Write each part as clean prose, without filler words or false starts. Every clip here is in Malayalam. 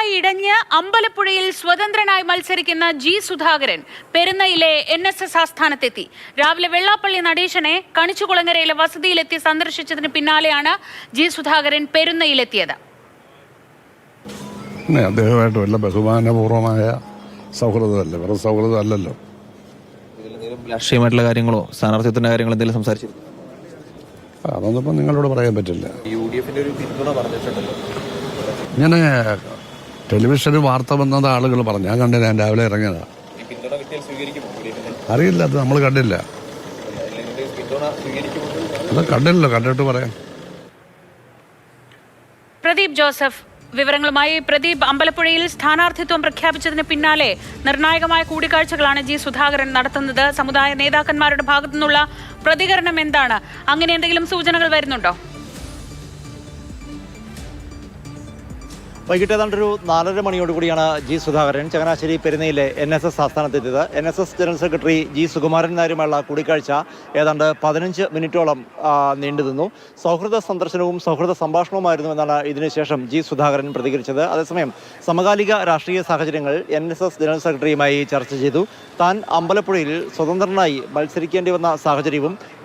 നടനുമായി ഇടഞ്ഞ് അമ്പലപ്പുഴയിൽ സ്വതന്ത്രനായി മത്സരിക്കുന്ന ജി സുധാകരൻ പെരുന്നയിലെ NSS ആസ്ഥാനത്തെത്തി. രാവിലെ വെള്ളാപ്പള്ളി നടേശനെ കണിച്ചുകുളങ്ങരയിലെ വസതിയിലെത്തി സന്ദർശിച്ചതിന് പിന്നാലെയാണ് ജി സുധാകരൻ പെരുന്നയിലെത്തിയത്. അദ്ദേഹമായിട്ട് വല്ല ബഹുമാനപൂർവമായ സൗഹൃദമല്ലേ, വേറെ സൗഹൃദമല്ലല്ലോ. രാഷ്ട്രീയമായിട്ടുള്ള കാര്യങ്ങളോ സ്ഥാനാർത്ഥിത്വത്തിന്റെ കാര്യങ്ങളോ എന്തെങ്കിലും സംസാരിച്ചിരുന്നു? അതൊന്നും ഇപ്പം നിങ്ങളോട് പറയാൻ പറ്റില്ല. ഒരു പിന്തുണ പറഞ്ഞിട്ടുണ്ടല്ലോ. ഇങ്ങനെ ടെലിവിഷനിൽ വാർത്ത വന്നത് ആളുകൾ പറഞ്ഞു, ഞാൻ കണ്ടില്ല, ഞാൻ രാവിലെ ഇറങ്ങിയതാ. അറിയില്ല, അത് നമ്മൾ കണ്ടില്ല. അത് കണ്ടില്ലല്ലോ, കണ്ടിട്ട് പറയാം. പ്രദീപ് ജോസഫ് വിവരങ്ങളുമായി. പ്രദീപ്, അമ്പലപ്പുഴയിൽ സ്ഥാനാർത്ഥിത്വം പ്രഖ്യാപിച്ചതിന് പിന്നാലെ നിർണായകമായ കൂടിക്കാഴ്ചകളാണ് ജി സുധാകരൻ നടത്തുന്നത്. സമുദായ നേതാക്കന്മാരുടെ ഭാഗത്തു നിന്നുള്ള പ്രതികരണം എന്താണ്? അങ്ങനെ എന്തെങ്കിലും സൂചനകൾ വരുന്നുണ്ടോ? വൈകിട്ട് ഏതാണ്ട് ഒരു 4:30 മണിയോടുകൂടിയാണ് ജി സുധാകരൻ ചങ്ങനാശ്ശേരി പെരുന്നയിലെ NSS ആസ്ഥാനത്തെത്തിയത്. NSS general secretary G Sukumaran നായരുമായുള്ള കൂടിക്കാഴ്ച ഏതാണ്ട് 15 മിനിറ്റോളം നീണ്ടുനിന്നു. സൗഹൃദ സന്ദർശനവും സൗഹൃദ സംഭാഷണവുമായിരുന്നു എന്നാണ് ഇതിനുശേഷം ജി സുധാകരൻ പ്രതികരിച്ചത്. അതേസമയം സമകാലിക രാഷ്ട്രീയ സാഹചര്യങ്ങൾ NSS ജനറൽ സെക്രട്ടറിയുമായി ചർച്ച ചെയ്തു. താൻ അമ്പലപ്പുഴയിൽ സ്വതന്ത്രനായി മത്സരിക്കേണ്ടി വന്ന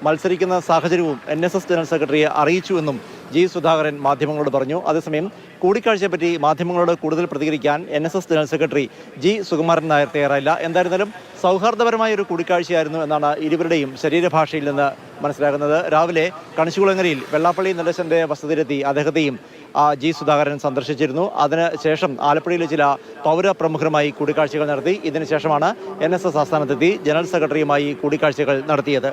മത്സരിക്കുന്ന സാഹചര്യവും NSS ജനറൽ സെക്രട്ടറിയെ അറിയിച്ചുവെന്നും ജി സുധാകരൻ മാധ്യമങ്ങളോട് പറഞ്ഞു. അതേസമയം കൂടിക്കാഴ്ചയെപ്പറ്റി മാധ്യമങ്ങളോട് കൂടുതൽ പ്രതികരിക്കാൻ NSS general secretary G Sukumaran Nair തയ്യാറായില്ല. എന്തായിരുന്നാലും സൗഹാർദ്ദപരമായ ഒരു കൂടിക്കാഴ്ചയായിരുന്നു എന്നാണ് ഇരുവരുടെയും ശരീരഭാഷയിൽ നിന്ന് മനസ്സിലാകുന്നത്. രാവിലെ കണിച്ചുകുളങ്ങരയിൽ വെള്ളാപ്പള്ളി നടേശന്റെ വസതിയിലെത്തി അദ്ദേഹത്തെയും ജി സുധാകരൻ സന്ദർശിച്ചിരുന്നു. അതിനുശേഷം ആലപ്പുഴയിലെ ചില പൗരപ്രമുഖരുമായി കൂടിക്കാഴ്ചകൾ നടത്തി. ഇതിനുശേഷമാണ് NSS ആസ്ഥാനത്തെത്തി ജനറൽ സെക്രട്ടറിയുമായി കൂടിക്കാഴ്ചകൾ നടത്തിയത്.